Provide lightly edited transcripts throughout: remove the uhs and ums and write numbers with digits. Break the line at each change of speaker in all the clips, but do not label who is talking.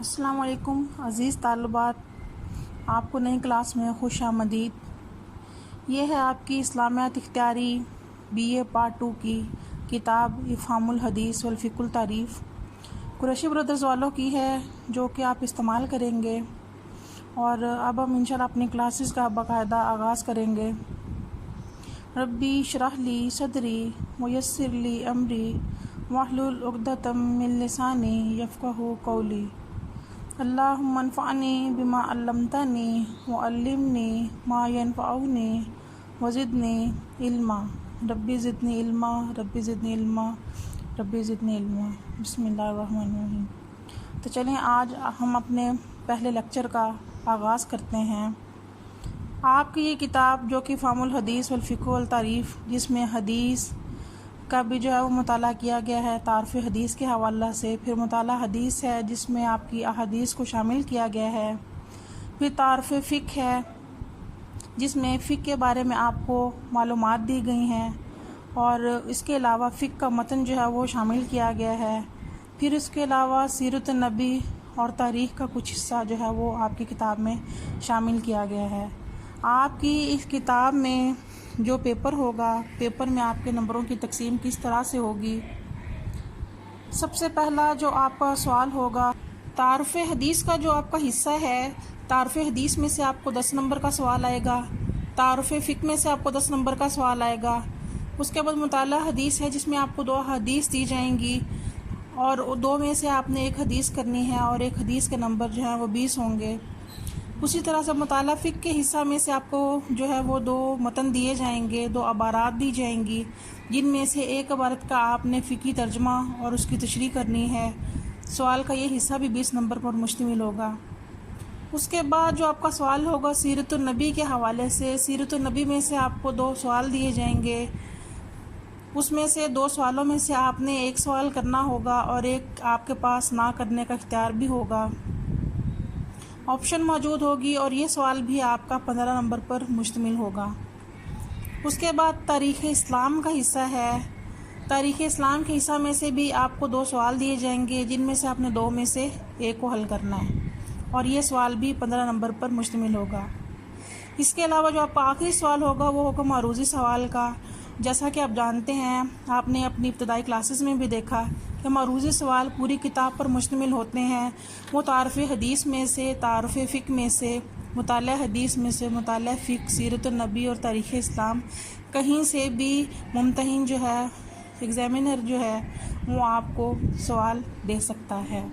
السلام علیکم عزیز طالبات، آپ کو نئی کلاس میں خوش آمدید۔ یہ ہے آپ کی اسلامیات اختیاری BA پارٹ 2 کی کتاب افہام الحدیث والفقہ التعریف قریشی برادرز والوں کی ہے، جو کہ آپ استعمال کریں گے۔ اور اب ہم انشاءاللہ اپنی کلاسز کا باقاعدہ آغاز کریں گے۔ ربی اشرح لی صدری ویسر لی امری واحلل عقدۃ من لسانی یفقہوا قولی۔ اللہم انفعنی بما علمتنی وعلمنی ما ینفعنی وزدنی علما۔ ربی زدنی علما، ربی زدنی علما، ربی زدنی علما۔ بسم اللہ الرحمن الرحیم۔ تو چلیں آج ہم اپنے پہلے لیکچر کا آغاز کرتے ہیں۔ آپ کی یہ کتاب جو کہ افہام الحدیث والفقہ والتعریف، جس میں حدیث کا بھی جو ہے وہ مطالعہ کیا گیا ہے تعارف حدیث کے حوالہ سے، پھر مطالعہ حدیث ہے جس میں آپ کی احادیث کو شامل کیا گیا ہے، پھر تعارف فقہ ہے جس میں فقہ کے بارے میں آپ کو معلومات دی گئی ہیں، اور اس کے علاوہ فقہ کا متن جو ہے وہ شامل کیا گیا ہے، پھر اس کے علاوہ سیرت النبی اور تاریخ کا کچھ حصہ جو ہے وہ آپ کی کتاب میں شامل کیا گیا ہے۔ آپ کی اس کتاب میں جو پیپر ہوگا، پیپر میں آپ کے نمبروں کی تقسیم کس طرح سے ہوگی؟ سب سے پہلا جو آپ کا سوال ہوگا، تعارف حدیث کا جو آپ کا حصہ ہے، تعارف حدیث میں سے آپ کو 10 نمبر کا سوال آئے گا، تعارف فقہ میں سے آپ کو 10 نمبر کا سوال آئے گا۔ اس کے بعد مطالعہ حدیث ہے جس میں آپ کو 2 حدیث دی جائیں گی، اور 2 میں سے آپ نے 1 حدیث کرنی ہے، اور 1 حدیث کے نمبر جو ہیں وہ 20 ہوں گے۔ اسی طرح سے مطالعہ فقہ کے حصہ میں سے آپ کو جو ہے وہ 2 متن دیے جائیں گے، 2 عبارات دی جائیں گی، جن میں سے 1 عبارت کا آپ نے فقہی ترجمہ اور اس کی تشریح کرنی ہے۔ سوال کا یہ حصہ بھی 20 نمبر پر مشتمل ہوگا۔ اس کے بعد جو آپ کا سوال ہوگا سیرت النبی کے حوالے سے، سیرت النبی میں سے آپ کو 2 سوال دیے جائیں گے۔ اس میں سے 2 سوالوں میں سے آپ نے 1 سوال کرنا ہوگا، اور 1 آپ کے پاس نہ کرنے کا اختیار بھی ہوگا، آپشن موجود ہوگی، اور یہ سوال بھی آپ کا 15 نمبر پر مشتمل ہوگا۔ اس کے بعد تاریخ اسلام کا حصہ ہے۔ تاریخ اسلام کے حصہ میں سے بھی آپ کو 2 سوال دیے جائیں گے، جن میں سے آپ نے 2 میں سے 1 کو حل کرنا ہے، اور یہ سوال بھی 15 نمبر پر مشتمل ہوگا۔ اس کے علاوہ جو آپ کا آخری سوال ہوگا وہ ہوگا معروضی سوال کا۔ جیسا کہ آپ جانتے ہیں، آپ نے اپنی ابتدائی کلاسز میں بھی دیکھا کہ معروضی سوال پوری کتاب پر مشتمل ہوتے ہیں۔ وہ تعارف حدیث میں سے، تعارف فقہ میں سے، مطالعہ حدیث میں سے، مطالعہ فقہ، سیرت النبی اور تاریخ اسلام، کہیں سے بھی ممتحن جو ہے، ایگزامینر جو ہے، وہ آپ کو سوال دے سکتا ہے۔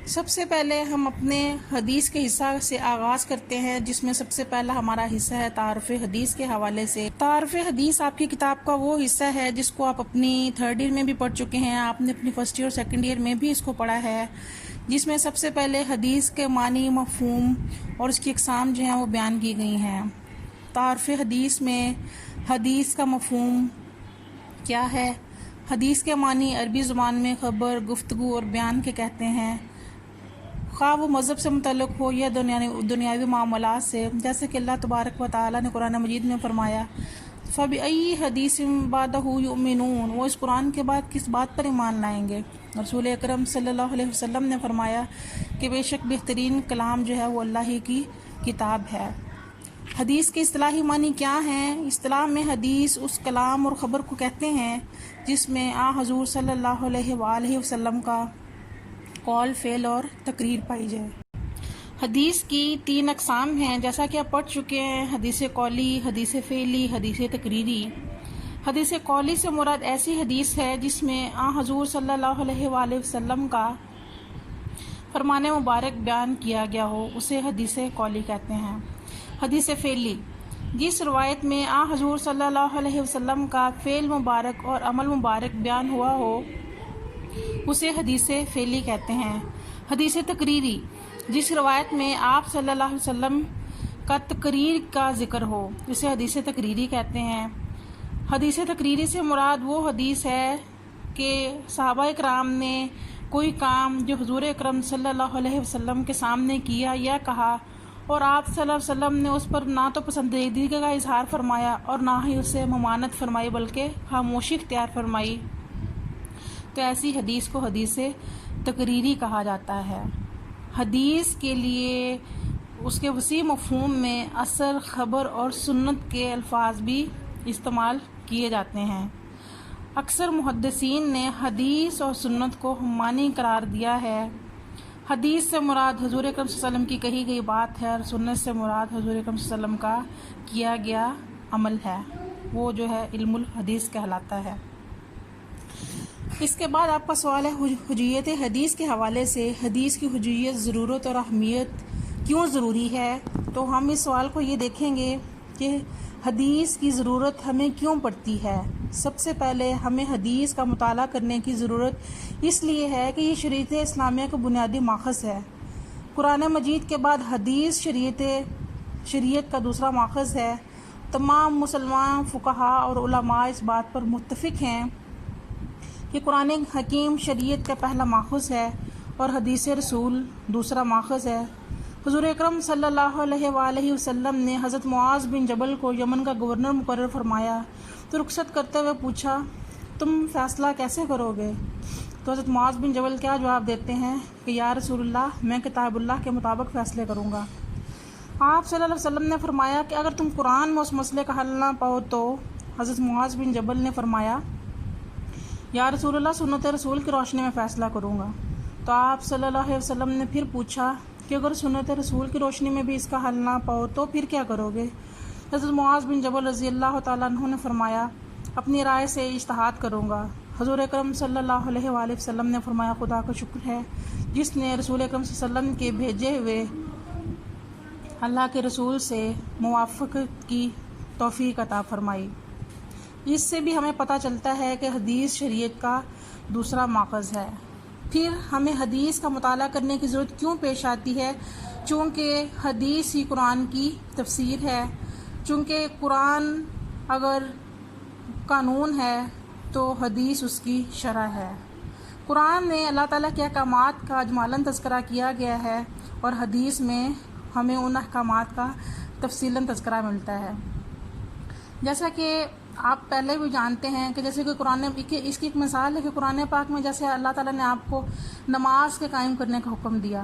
سب سے پہلے ہم اپنے حدیث کے حصہ سے آغاز کرتے ہیں، جس میں سب سے پہلا ہمارا حصہ ہے تعارف حدیث کے حوالے سے۔ تعارف حدیث آپ کی کتاب کا وہ حصہ ہے جس کو آپ اپنی 3rd ایئر میں بھی پڑھ چکے ہیں، آپ نے اپنی 1st ایئر اور 2nd ایئر میں بھی اس کو پڑھا ہے، جس میں سب سے پہلے حدیث کے معنی، مفہوم اور اس کی اقسام جو ہیں وہ بیان کی گئی ہیں۔ تعارف حدیث میں حدیث کا مفہوم کیا ہے، حدیث کے معنی عربی زبان میں خبر، گفتگو اور بیان کے کہتے ہیں، خواہ وہ مذہب سے متعلق ہو یا دنیاوی معاملات سے، جیسے کہ اللہ تبارک و تعالیٰ نے قرآن مجید میں فرمایا فَبِأَيِّ حَدِيثٍ بَعْدَهُ يُؤْمِنُونَ، وہ اس قرآن کے بعد کس بات پر ایمان لائیں گے۔ رسول اکرم صلی اللہ علیہ وسلم نے فرمایا کہ بے شک بہترین کلام جو ہے وہ اللہ ہی کی کتاب ہے۔ حدیث کے اصطلاحی معنی کیا ہیں؟ اصطلاح میں حدیث اس کلام اور خبر کو کہتے ہیں جس میں حضور صلی اللہ علیہ وآلہ وسلم کا قول، فعل اور تقریر پائی جائے۔ حدیث کی 3 اقسام ہیں، جیسا کہ آپ پڑھ چکے ہیں، حدیث قولی، حدیث فعلی، حدیث تقریری۔ حدیث قولی سے مراد ایسی حدیث ہے جس میں حضور صلی اللہ علیہ وآلہ وسلم کا فرمان مبارک بیان کیا گیا ہو، اسے حدیث قولی کہتے ہیں۔ حدیث فعلی، جس روایت میں حضور صلی اللہ علیہ وسلم کا فعل مبارک اور عمل مبارک بیان ہوا ہو، اسے حدیث فعلی کہتے ہیں۔ حدیث تقریری، جس روایت میں آپ صلی اللہ علیہ وسلم کا تقریر کا ذکر ہو، اسے حدیث تقریری کہتے ہیں۔ حدیث تقریری سے مراد وہ حدیث ہے کہ صحابہ اکرام نے کوئی کام جو حضور اکرم صلی اللہ علیہ وسلم کے سامنے کیا یا کہا، اور آپ صلی اللہ علیہ وسلم نے اس پر نہ تو پسندیدگی کا اظہار فرمایا اور نہ ہی اسے ممانعت فرمائی، بلکہ خاموشی اختیار فرمائی، تو ایسی حدیث کو حدیث تقریری کہا جاتا ہے۔ حدیث کے لیے اس کے وسیع مفہوم میں اثر، خبر اور سنت کے الفاظ بھی استعمال کیے جاتے ہیں۔ اکثر محدثین نے حدیث اور سنت کو معنی قرار دیا ہے۔ حدیث سے مراد حضور اکرم صلی اللہ علیہ وسلم کی کہی گئی بات ہے، اور سنت سے مراد حضور اکرم صلی اللہ علیہ وسلم کا کیا گیا عمل ہے، وہ جو ہے علم الحدیث کہلاتا ہے۔ اس کے بعد آپ کا سوال ہے حجیت حدیث کے حوالے سے حدیث کی حجیت، ضرورت اور اہمیت کیوں ضروری ہے؟ تو ہم اس سوال کو یہ دیکھیں گے کہ حدیث کی ضرورت ہمیں کیوں پڑتی ہے۔ سب سے پہلے ہمیں حدیث کا مطالعہ کرنے کی ضرورت اس لیے ہے کہ یہ شریعت اسلامیہ کا بنیادی ماخذ ہے۔ قرآن مجید کے بعد حدیث شریعت کا دوسرا ماخذ ہے۔ تمام مسلمان فقہا اور علماء اس بات پر متفق ہیں کہ قرآن حکیم شریعت کا پہلا ماخذ ہے اور حدیث رسول دوسرا ماخذ ہے۔ حضور اکرم صلی اللہ علیہ وآلہ وسلم نے حضرت معاذ بن جبل کو یمن کا گورنر مقرر فرمایا تو رخصت کرتے ہوئے پوچھا، تم فیصلہ کیسے کرو گے؟ تو حضرت معاذ بن جبل کیا جواب دیتے ہیں کہ یا رسول اللہ، میں کتاب اللہ کے مطابق فیصلے کروں گا۔ آپ صلی اللہ علیہ وسلم نے فرمایا کہ اگر تم قرآن میں اس مسئلے کا حل نہ پاؤ تو حضرت معاذ بن جبل نے فرمایا، یا رسول اللہ، سنت رسول کی روشنی میں فیصلہ کروں گا۔ تو آپ صلی اللہ علیہ وسلم نے پھر پوچھا کہ اگر سنت رسول کی روشنی میں بھی اس کا حل نہ پاؤ تو پھر کیا کرو گے؟ حضرت معاذ بن جبل رضی اللہ تعالیٰ عنہ نے فرمایا، اپنی رائے سے اجتہاد کروں گا۔ حضور اکرم صلی اللہ علیہ وآلہ وسلم نے فرمایا، خدا کا شکر ہے جس نے رسول اکرم صلی اللہ علیہ وسلم کے بھیجے ہوئے اللہ کے رسول سے موافقت کی توفیق عطا فرمائی۔ اس سے بھی ہمیں پتہ چلتا ہے کہ حدیث شریعت کا دوسرا ماخذ ہے۔ پھر ہمیں حدیث کا مطالعہ کرنے کی ضرورت کیوں پیش آتی ہے؟ چونکہ حدیث ہی قرآن کی تفسیر ہے۔ چونکہ قرآن اگر قانون ہے تو حدیث اس کی شرح ہے۔ قرآن میں اللہ تعالیٰ کے احکامات کا اجمالاً تذکرہ کیا گیا ہے اور حدیث میں ہمیں ان احکامات کا تفصیلاً تذکرہ ملتا ہے۔ جیسا کہ آپ پہلے بھی جانتے ہیں کہ جیسے کہ اس کی ایک مثال ہے کہ قرآن پاک میں جیسے اللہ تعالیٰ نے آپ کو نماز کے قائم کرنے کا حکم دیا۔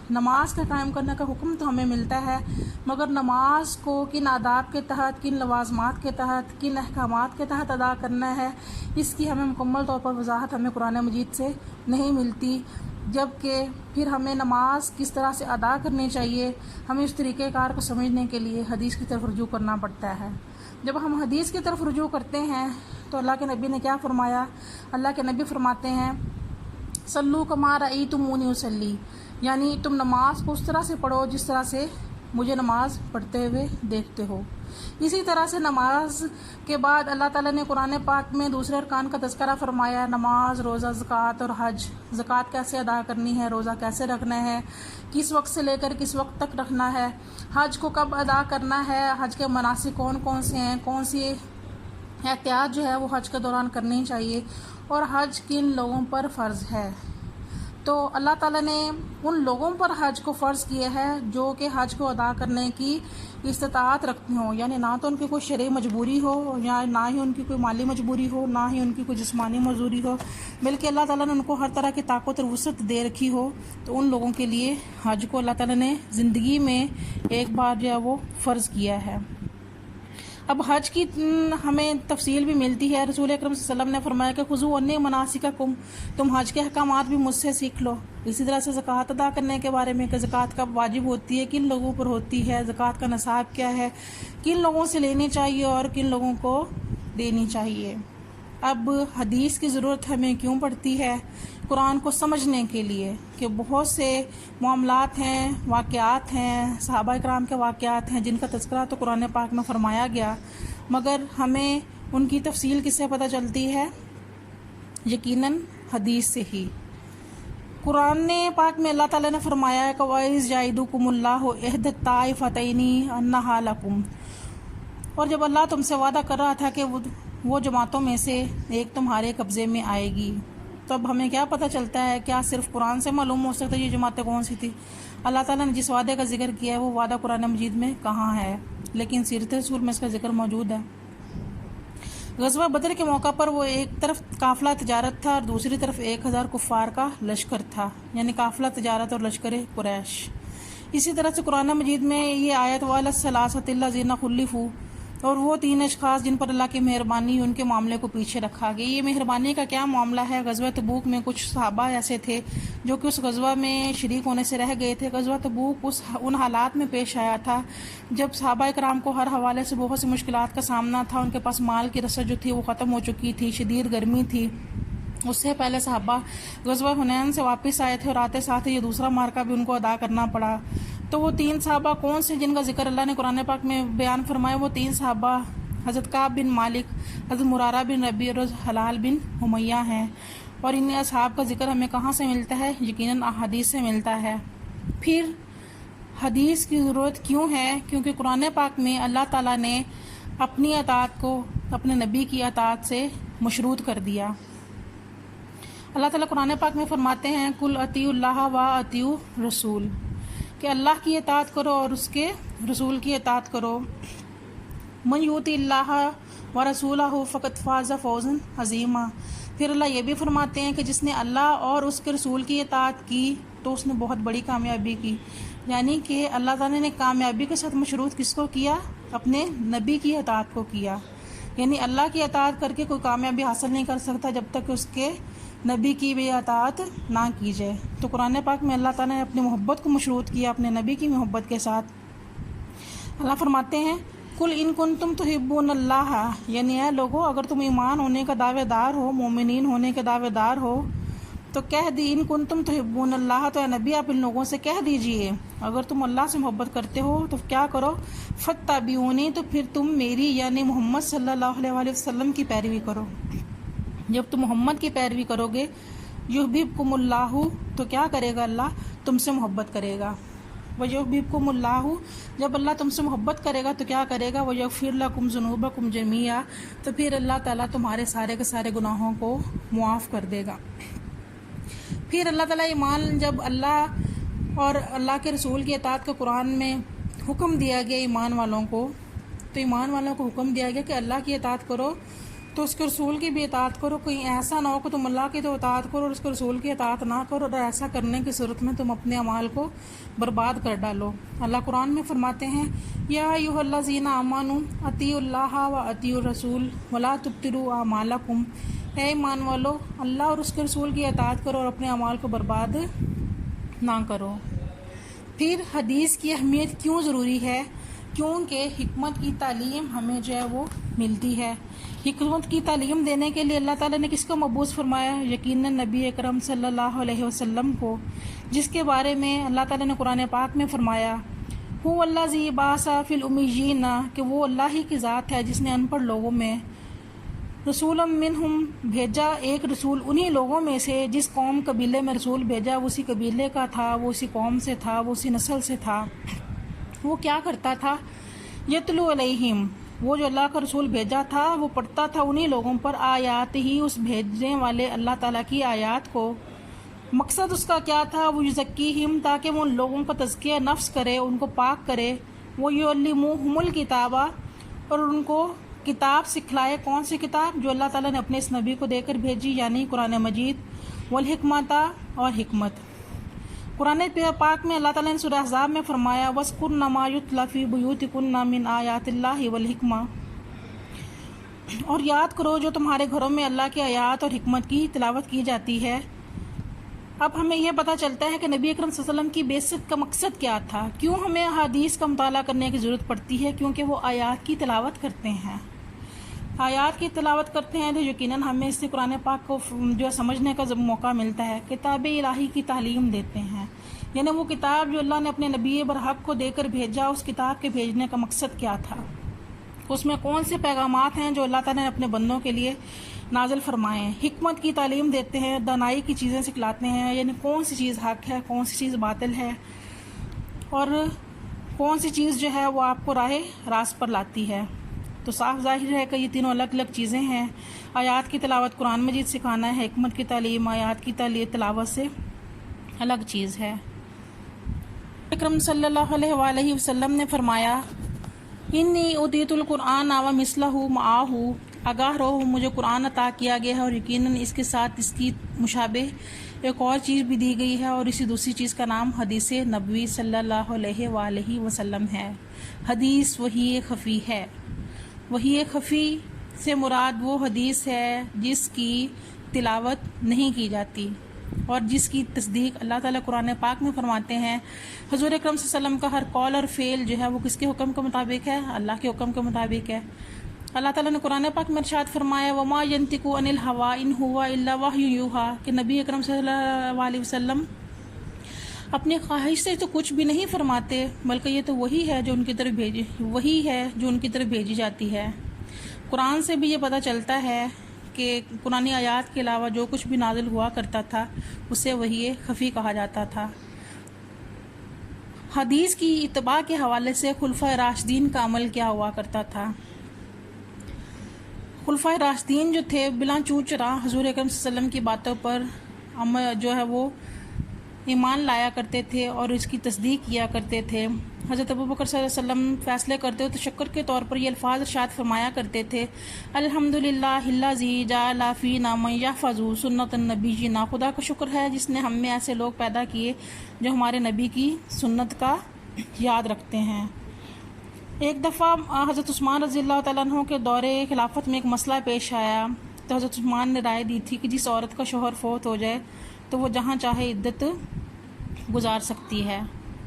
نماز کے قائم کرنے کا حکم تو ہمیں ملتا ہے، مگر نماز کو کن آداب کے تحت، کن لوازمات کے تحت، کن احکامات کے تحت ادا کرنا ہے، اس کی ہمیں مکمل طور پر وضاحت ہمیں قرآن مجید سے نہیں ملتی، جبکہ پھر ہمیں نماز کس طرح سے ادا کرنی چاہیے، ہمیں اس طریقہ کار کو سمجھنے کے لیے حدیث کی طرف رجوع کرنا پڑتا ہے۔ جب ہم حدیث کی طرف رجوع کرتے ہیں تو اللہ کے نبی نے کیا فرمایا؟ اللہ کے نبی فرماتے ہیں، صلو کما رأیتمونی اصلی، یعنی تم نماز کو اس طرح سے پڑھو جس طرح سے مجھے نماز پڑھتے ہوئے دیکھتے ہو۔ اسی طرح سے نماز کے بعد اللہ تعالیٰ نے قرآن پاک میں دوسرے ارکان کا تذکرہ فرمایا، نماز، روزہ، زکوٰۃ اور حج۔ زکوٰۃ کیسے ادا کرنی ہے، روزہ کیسے رکھنا ہے، کس وقت سے لے کر کس وقت تک رکھنا ہے، حج کو کب ادا کرنا ہے، حج کے مناسک کون کون سے ہیں، کون سی احتیاط جو ہے وہ حج کے دوران کرنی چاہیے، اور حج کن لوگوں پر فرض ہے۔ تو اللہ تعالیٰ نے ان لوگوں پر حج کو فرض کیا ہے جو کہ حج کو ادا کرنے کی استطاعت رکھتے ہوں، یعنی نہ تو ان کی کوئی شرعی مجبوری ہو، یا نہ ہی ان کی کوئی مالی مجبوری ہو، نہ ہی ان کی کوئی جسمانی مزدوری ہو، بلکہ اللہ تعالیٰ نے ان کو ہر طرح کی طاقت اور وسعت دے رکھی ہو، تو ان لوگوں کے لیے حج کو اللہ تعالیٰ نے زندگی میں ایک بار جو ہے وہ فرض کیا ہے۔ اب حج کی ہمیں تفصیل بھی ملتی ہے۔ رسول اکرم صلی اللہ علیہ وسلم نے فرمایا کہ خذوا عنی مناسککم، تم حج کے احکامات بھی مجھ سے سیکھ لو۔ اسی طرح سے زکوٰۃ ادا کرنے کے بارے میں کہ زکوٰۃ کب واجب ہوتی ہے، کن لوگوں پر ہوتی ہے، زکوٰۃ کا نصاب کیا ہے، کن لوگوں سے لینی چاہیے اور کن لوگوں کو دینی چاہیے۔ اب حدیث کی ضرورت ہمیں کیوں پڑتی ہے؟ قرآن کو سمجھنے کے لیے کہ بہت سے معاملات ہیں، واقعات ہیں، صحابہ کرام کے واقعات ہیں جن کا تذکرہ تو قرآن پاک میں فرمایا گیا، مگر ہمیں ان کی تفصیل کس سے پتہ چلتی ہے؟ یقیناً حدیث سے ہی۔ قرآن پاک میں اللہ تعالیٰ نے فرمایا ہے کہ وَإِذْ يَعِدُكُمُ اللَّهُ إِحْدَى الطَّائِفَتَيْنِ أَنَّهَا لَكُمْ، اور جب اللہ تم سے وعدہ کر رہا تھا کہ وہ جماعتوں میں سے ایک تمہارے قبضے میں آئے گی، تو اب ہمیں کیا پتہ چلتا ہے؟ کیا صرف قرآن سے معلوم ہو سکتا ہے یہ جماعتیں کون سی تھی؟ اللہ تعالیٰ نے جس وعدے کا ذکر کیا ہے وہ وعدہ قرآن مجید میں کہاں ہے؟ لیکن سیرت رسول میں اس کا ذکر موجود ہے۔ غزوہ بدر کے موقع پر وہ ایک طرف قافلہ تجارت تھا اور دوسری طرف 1000 کفار کا لشکر تھا، یعنی قافلہ تجارت اور لشکر قریش۔ اسی طرح سے قرآن مجید میں یہ آیت وَعَلَى الثَّلَاثَةِ الَّذِينَ خُلِّفُوا، اور وہ 3 اشخاص جن پر اللہ کی مہربانی ان کے معاملے کو پیچھے رکھا گیا۔ یہ مہربانی کا کیا معاملہ ہے؟ غزوہ تبوک میں کچھ صحابہ ایسے تھے جو کہ اس غزوہ میں شریک ہونے سے رہ گئے تھے۔ غزوہ تبوک ان حالات میں پیش آیا تھا جب صحابہ کرام کو ہر حوالے سے بہت سی مشکلات کا سامنا تھا۔ ان کے پاس مال کی رسد جو تھی وہ ختم ہو چکی تھی، شدید گرمی تھی۔ اس سے پہلے صحابہ غزوہ حنین سے واپس آئے تھے اور آتے ساتھ یہ دوسرا معرکہ بھی ان کو ادا کرنا پڑا۔ تو وہ 3 صحابہ کون سے جن کا ذکر اللہ نے قرآن پاک میں بیان فرمایا؟ وہ 3 صحابہ حضرت کعب بن مالک، حضرت مرارہ بن ربیع اور حلال بن امیہ ہیں۔ اور ان اصحاب کا ذکر ہمیں کہاں سے ملتا ہے؟ یقیناً احادیث سے ملتا ہے۔ پھر حدیث کی ضرورت کیوں ہے؟ کیونکہ قرآن پاک میں اللہ تعالیٰ نے اپنی اطاعت کو اپنے نبی کی اطاعت سے مشروط کر دیا۔ اللہ تعالیٰ قرآن پاک میں فرماتے ہیں قُلْ اطیعوا اللَّهَ وَاطیعوا الرَّسُولَ، کہ اللہ کی اطاعت کرو اور اس کے رسول کی اطاعت کرو۔ من یؤطع اللہ ورسولہ فقد فاز فوزا عظیما۔ پھر اللہ یہ بھی فرماتے ہیں کہ جس نے اللہ اور اس کے رسول کی اطاعت کی تو اس نے بہت بڑی کامیابی کی، یعنی کہ اللہ تعالیٰ نے کامیابی کے ساتھ مشروط کس کو کیا؟ اپنے نبی کی اطاعت کو کیا۔ یعنی اللہ کی اطاعت کر کے کوئی کامیابی حاصل نہیں کر سکتا جب تک کہ اس کے نبی کی بھی اطاعت نہ کی جائے۔ تو قرآن پاک میں اللہ تعالیٰ نے اپنی محبت کو مشروط کیا اپنے نبی کی محبت کے ساتھ۔ اللہ فرماتے ہیں قُلْ إِن كُنتُمْ تُحِبُّونَ اللَّهَ، یعنی اے لوگو اگر تم ایمان ہونے کا دعوے دار ہو، مومنین ہونے کے دعوے دار ہو تو کہہ دی ان کنتم تحبون اللہ، تو اے نبی آپ ان لوگوں سے کہہ دیجئے اگر تم اللہ سے محبت کرتے ہو تو کیا کرو؟ فاتبعونی، تو پھر تم میری یعنی محمد صلی اللہ علیہ وسلم کی پیروی کرو۔ جب تم محمد کی پیروی کرو گے یحببکم اللہ، تو کیا کرے گا؟ اللہ تم سے محبت کرے گا۔ وَيُحْبِبْكُمُ اللَّهُ، جب اللہ تم سے محبت کرے گا تو کیا کرے گا؟ وَيَغْفِرْ لَكُمْ ذُنُوبَكُمْ جَمِيعًا، تو پھر اللہ تعالیٰ تمہارے سارے کے سارے گناہوں کو معاف کر دے گا۔ پھر اللہ تعالیٰ ایمان، جب اللہ اور اللہ کے رسول کی اطاعت کا قرآن میں حکم دیا گیا ایمان والوں کو، تو ایمان والوں کو حکم دیا گیا کہ اللہ کی اطاعت کرو تو اس کے رسول کی بھی اطاعت کرو۔ کہیں ایسا نہ ہو کہ تم اللہ کی تو اطاعت کرو اور اس کے رسول کی اطاعت نہ کرو، اور ایسا کرنے کی صورت میں تم اپنے اعمال کو برباد کر ڈالو۔ اللہ قرآن میں فرماتے ہیں یا ایھا الذین آمنوا اطیعوا اللہ واطیعوا الرسول ولا تبطلوا اعمالکم، اے ایمان والو اللہ اور اس کے رسول کی اطاعت کرو اور اپنے اعمال کو برباد نہ کرو۔ پھر حدیث کی اہمیت کیوں ضروری ہے؟ کیونکہ حکمت کی تعلیم ہمیں جو ہے وہ ملتی ہے۔ حکمت کی تعلیم دینے کے لیے اللہ تعالیٰ نے کس کو مبعوث فرمایا؟ یقیناً نبی اکرم صلی اللہ علیہ وسلم کو، جس کے بارے میں اللہ تعالیٰ نے قرآن پاک میں فرمایا هو الذی بعث فی الامیین، کہ وہ اللہ ہی کی ذات ہے جس نے ان پڑھ لوگوں میں رسولا منہم، بھیجا ایک رسول انہی لوگوں میں سے جس قوم قبیلے میں رسول بھیجا وہ اسی قبیلے کا تھا، وہ اسی قوم سے تھا، وہ اسی نسل سے تھا۔ وہ کیا کرتا تھا؟ یتلو علیہم، وہ جو اللہ کا رسول بھیجا تھا وہ پڑھتا تھا انہی لوگوں پر آیات ہی، اس بھیجنے والے اللہ تعالیٰ کی آیات کو۔ مقصد اس کا کیا تھا؟ وہ یزکیہم، تاکہ وہ ان لوگوں کا تزکیہ نفس کرے، ان کو پاک کرے۔ وہ یعلمہم الکتاب، اور ان کو کتاب سکھلائے۔ کون سی کتاب؟ جو اللہ تعالیٰ نے اپنے اس نبی کو دے کر بھیجی، یعنی قرآن مجید۔ والحکمت، اور حکمت۔ قرآن پاک میں اللہ تعالیٰ نے سورہ احزاب میں فرمایا وَاذْكُرْنَ مَا يُتْلَىٰ فِي بُيُوتِكُنَّ مِنْ آیَاتِ اللَّهِ وَالْحِکْمَةِ، اور یاد کرو جو تمہارے گھروں میں اللہ کی آیات اور حکمت کی تلاوت کی جاتی ہے۔ اب ہمیں یہ پتہ چلتا ہے کہ نبی اکرم صلی اللہ علیہ وسلم کی بعثت کا مقصد کیا تھا، کیوں ہمیں احادیث کا مطالعہ کرنے کی ضرورت پڑتی ہے؟ کیونکہ وہ آیات کی تلاوت کرتے ہیں۔ آیات کی تلاوت کرتے ہیں تو یقیناً ہمیں اس سے قرآن پاک کو جو سمجھنے کا موقع ملتا ہے۔ کتاب الہی کی تعلیم دیتے ہیں، یعنی وہ کتاب جو اللہ نے اپنے نبی برحق کو دے کر بھیجا، اس کتاب کے بھیجنے کا مقصد کیا تھا، اس میں کون سے پیغامات ہیں جو اللہ تعالیٰ نے اپنے بندوں کے لیے نازل فرمائے ہیں۔ حکمت کی تعلیم دیتے ہیں، دانائی کی چیزیں سکھلاتے ہیں، یعنی کون سی چیز حق ہے، کون سی چیز باطل ہے، اور کون سی چیز جو ہے وہ آپ کو راست پر لاتی ہے۔ تو صاف ظاہر ہے کہ یہ تینوں الگ الگ چیزیں ہیں۔ آیات کی تلاوت قرآن مجید سکھانا ہے، حکمت کی تعلیم آیات کی تلاوت سے الگ چیز ہے۔ اکرم صلی اللہ علیہ وآلہ وسلم نے فرمایا انی اوتیت القرآن و مثلہ معہ، آگاہ رہو مجھے قرآن عطا کیا گیا ہے اور یقیناً اس کے ساتھ اس کی مشابہ ایک اور چیز بھی دی گئی ہے، اور اسی دوسری چیز کا نام حدیث نبوی صلی اللہ علیہ وآلہ وسلم ہے۔ حدیث وحی خفی ہے۔ وحی خفی سے مراد وہ حدیث ہے جس کی تلاوت نہیں کی جاتی اور جس کی تصدیق اللہ تعالیٰ قرآن پاک میں فرماتے ہیں۔ حضور اکرم صلی اللہ علیہ وسلم کا ہر قول اور فعل جو ہے وہ کس کے حکم کے مطابق ہے؟ اللہ کے حکم کے مطابق ہے۔ اللہ تعالیٰ نے قرآن پاک میں ارشاد فرمایا وما ينطق عن الهوى ان هو الا وحی یوحی، کہ نبی اکرم صلی اللہ علیہ وسلم اپنی خواہش سے تو کچھ بھی نہیں فرماتے، بلکہ یہ تو وہی ہے جو ان کی طرف بھیجی جاتی ہے۔ قرآن سے بھی یہ پتہ چلتا ہے کہ قرآنی آیات کے علاوہ جو کچھ بھی نازل ہوا کرتا تھا اسے وحی خفی کہا جاتا تھا۔ حدیث کی اتباع کے حوالے سے خلفائے راشدین کا عمل کیا ہوا کرتا تھا؟ خلفائے راشدین جو تھے بلا چوں چرا حضور اکرم صلی اللہ علیہ وسلم کی باتوں پر جو ہے وہ ایمان لایا کرتے تھے اور اس کی تصدیق کیا کرتے تھے۔ حضرت ابوبکر صلی اللہ علیہ وسلم فیصلے کرتے ہو تو شکر کے طور پر یہ الفاظ ارشاد فرمایا کرتے تھے الحمدللہ الذی جعل فینا من یحفظ سنت النبیین، خدا کا شکر ہے جس نے ہم میں ایسے لوگ پیدا کیے جو ہمارے نبی کی سنت کا یاد رکھتے ہیں۔ ایک دفعہ حضرت عثمان رضی اللہ تعالیٰ عنہ کے دور خلافت میں ایک مسئلہ پیش آیا تو حضرت عثمان نے رائے دی تھی کہ جس عورت کا شوہر فوت ہو جائے تو وہ جہاں چاہے عدت گزار سکتی ہے،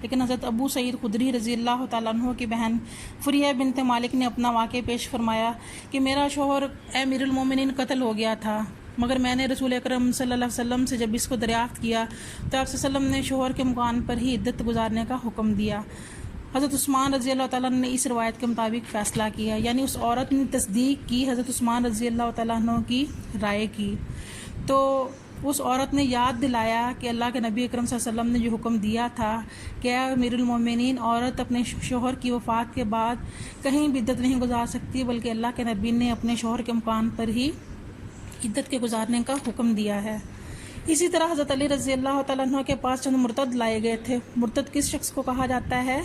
لیکن حضرت ابو سعید خدری رضی اللہ تعالیٰ عنہ کی بہن فریہ بنت مالک نے اپنا واقعہ پیش فرمایا کہ میرا شوہر امیر المومنین قتل ہو گیا تھا، مگر میں نے رسول اکرم صلی اللہ علیہ وسلم سے جب اس کو دریافت کیا تو آپ صلی اللہ علیہ وسلم نے شوہر کے مکان پر ہی عدت گزارنے کا حکم دیا۔ حضرت عثمان رضی اللہ تعالیٰ نے اس روایت کے مطابق فیصلہ کیا، یعنی اس عورت نے تصدیق کی حضرت عثمان رضی اللہ تعالیٰ عنہ کی رائے کی، تو اس عورت نے یاد دلایا کہ اللہ کے نبی اکرم صلی اللہ علیہ وسلم نے جو حکم دیا تھا کہ امیر المومنین عورت اپنے شوہر کی وفات کے بعد کہیں بھی عدت نہیں گزار سکتی، بلکہ اللہ کے نبی نے اپنے شوہر کے مکان پر ہی عدت کے گزارنے کا حکم دیا ہے۔ اسی طرح حضرت علی رضی اللہ تعالیٰ عنہ کے پاس چند مرتد لائے گئے تھے۔ مرتد کس شخص کو کہا جاتا ہے؟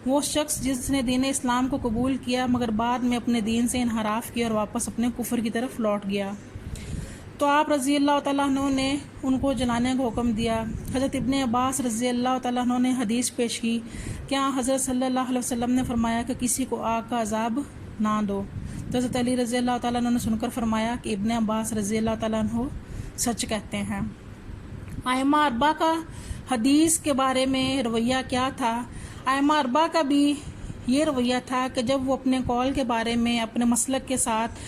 وہ شخص جس نے دین اسلام کو قبول کیا مگر بعد میں اپنے دین سے انحراف کیا اور واپس اپنے کفر کی طرف لوٹ گیا، تو آپ رضی اللہ تعالیٰ عنہ نے ان کو جلانے کا حکم دیا۔ حضرت ابن عباس رضی اللہ تعالیٰ عنہ نے حدیث پیش کی کہ حضرت صلی اللہ علیہ وسلم نے فرمایا کہ کسی کو آگ کا عذاب نہ دو، تو حضرت علی رضی اللہ تعالیٰ عنہ نے سن کر فرمایا کہ ابن عباس رضی اللہ تعالیٰ عنہ سچ کہتے ہیں۔ ائمہ اربعہ کا حدیث کے بارے میں رویہ کیا تھا؟ ائمہ اربعہ کا بھی یہ رویہ تھا کہ جب وہ اپنے قول کے بارے میں اپنے مسلک کے ساتھ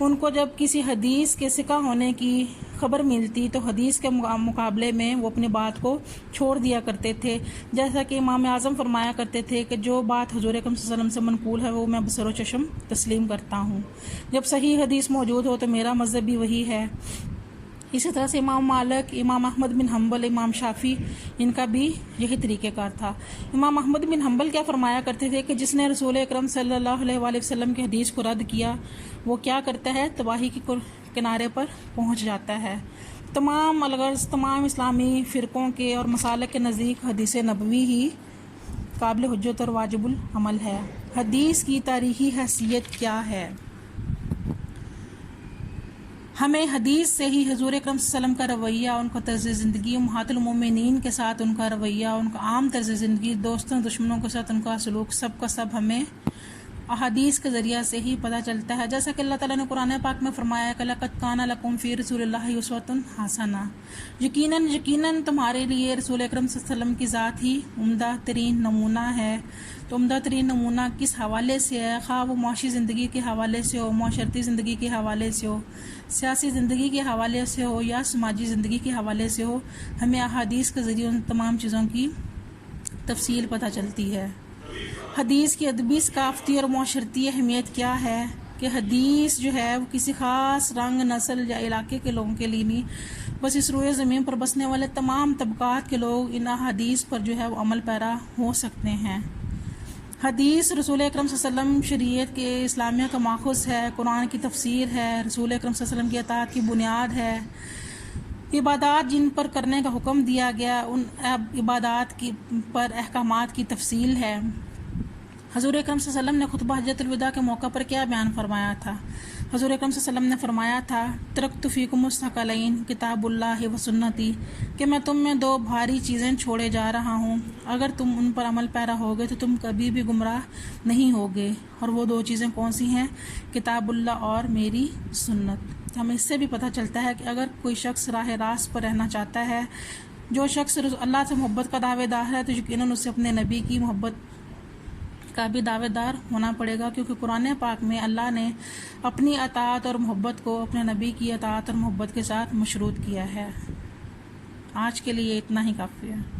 ان کو جب کسی حدیث کے ثقہ ہونے کی خبر ملتی تو حدیث کے مقابلے میں وہ اپنی بات کو چھوڑ دیا کرتے تھے، جیسا کہ امام اعظم فرمایا کرتے تھے کہ جو بات حضور اکرم صلی اللہ علیہ وسلم سے منقول ہے وہ میں بصر و چشم تسلیم کرتا ہوں، جب صحیح حدیث موجود ہو تو میرا مذہب بھی وہی ہے۔ اسی طرح سے امام مالک، امام احمد بن حنبل، امام شافعی، ان کا بھی یہی طریقہ کار تھا۔ امام احمد بن حنبل کیا فرمایا کرتے تھے کہ جس نے رسول اکرم صلی اللہ علیہ وآلہ وسلم کی حدیث کو رد کیا وہ کیا کرتا ہے؟ تباہی کے کنارے پر پہنچ جاتا ہے۔ تمام الغرض تمام اسلامی فرقوں کے اور مسالک کے نزدیک حدیث نبوی ہی قابل حجت اور واجب العمل ہے۔ حدیث کی تاریخی حیثیت کیا ہے؟ ہمیں حدیث سے ہی حضور اکرم صلی اللہ علیہ وسلم کا رویہ، ان کا طرز زندگی، امہات المومنین کے ساتھ ان کا رویہ، ان کا عام طرز زندگی، دوستوں دشمنوں کے ساتھ ان کا سلوک، سب کا سب ہمیں احادیث کے ذریعہ سے ہی پتہ چلتا ہے، جیسا کہ اللہ تعالیٰ نے قرآن پاک میں فرمایا کہ لقد کان لکم فی رسول اللہ اسوۃ حسنہ، یقیناً تمہارے لیے رسول اکرم صلی اللہ علیہ وسلم کی ذات ہی عمدہ ترین نمونہ ہے۔ تو عمدہ ترین نمونہ کس حوالے سے ہے؟ خواہ وہ معاشی زندگی کے حوالے سے ہو، معاشرتی زندگی کے حوالے سے ہو، سیاسی زندگی کے حوالے سے ہو یا سماجی زندگی کے حوالے سے ہو، ہمیں احادیث کے ذریعے ان تمام چیزوں کی تفصیل پتہ چلتی ہے۔ حدیث کی ادبی، ثقافتی اور معاشرتی اہمیت کیا ہے کہ حدیث جو ہے وہ کسی خاص رنگ، نسل یا علاقے کے لوگوں کے لیے نہیں، بس اس روئے زمین پر بسنے والے تمام طبقات کے لوگ ان احادیث پر جو ہے وہ عمل پیرا ہو سکتے ہیں۔ حدیث رسول اکرم صلی اللہ علیہ وسلم شریعت کے اسلامیہ کا ماخذ ہے، قرآن کی تفسیر ہے، رسول اکرم صلی اللہ علیہ وسلم کی اطاعت کی بنیاد ہے، عبادات جن پر کرنے کا حکم دیا گیا ان عبادات کی پر احکامات کی تفصیل ہے۔ حضور اکرم صلی اللہ علیہ وسلم نے خطبہ حجۃ الوداع کے موقع پر کیا بیان فرمایا تھا؟ حضور اکرم صلی اللہ علیہ وسلم نے فرمایا تھا ترکت فیکم الثقلین کتاب اللہ و سنتی، کہ میں تم میں دو بھاری چیزیں چھوڑے جا رہا ہوں، اگر تم ان پر عمل پیرا ہوگے تو تم کبھی بھی گمراہ نہیں ہوگے۔ اور وہ دو چیزیں کون سی ہیں؟ کتاب اللہ اور میری سنت۔ ہمیں اس سے بھی پتہ چلتا ہے کہ اگر کوئی شخص راہ راست پر رہنا چاہتا ہے، جو شخص اللہ سے محبت کا دعوے دار ہے، تو یقیناً اسے اپنے نبی کی محبت کا بھی دعوے دار ہونا پڑے گا، کیونکہ قرآن پاک میں اللہ نے اپنی اطاعت اور محبت کو اپنے نبی کی اطاعت اور محبت کے ساتھ مشروط کیا ہے۔ آج کے لیے اتنا ہی کافی ہے۔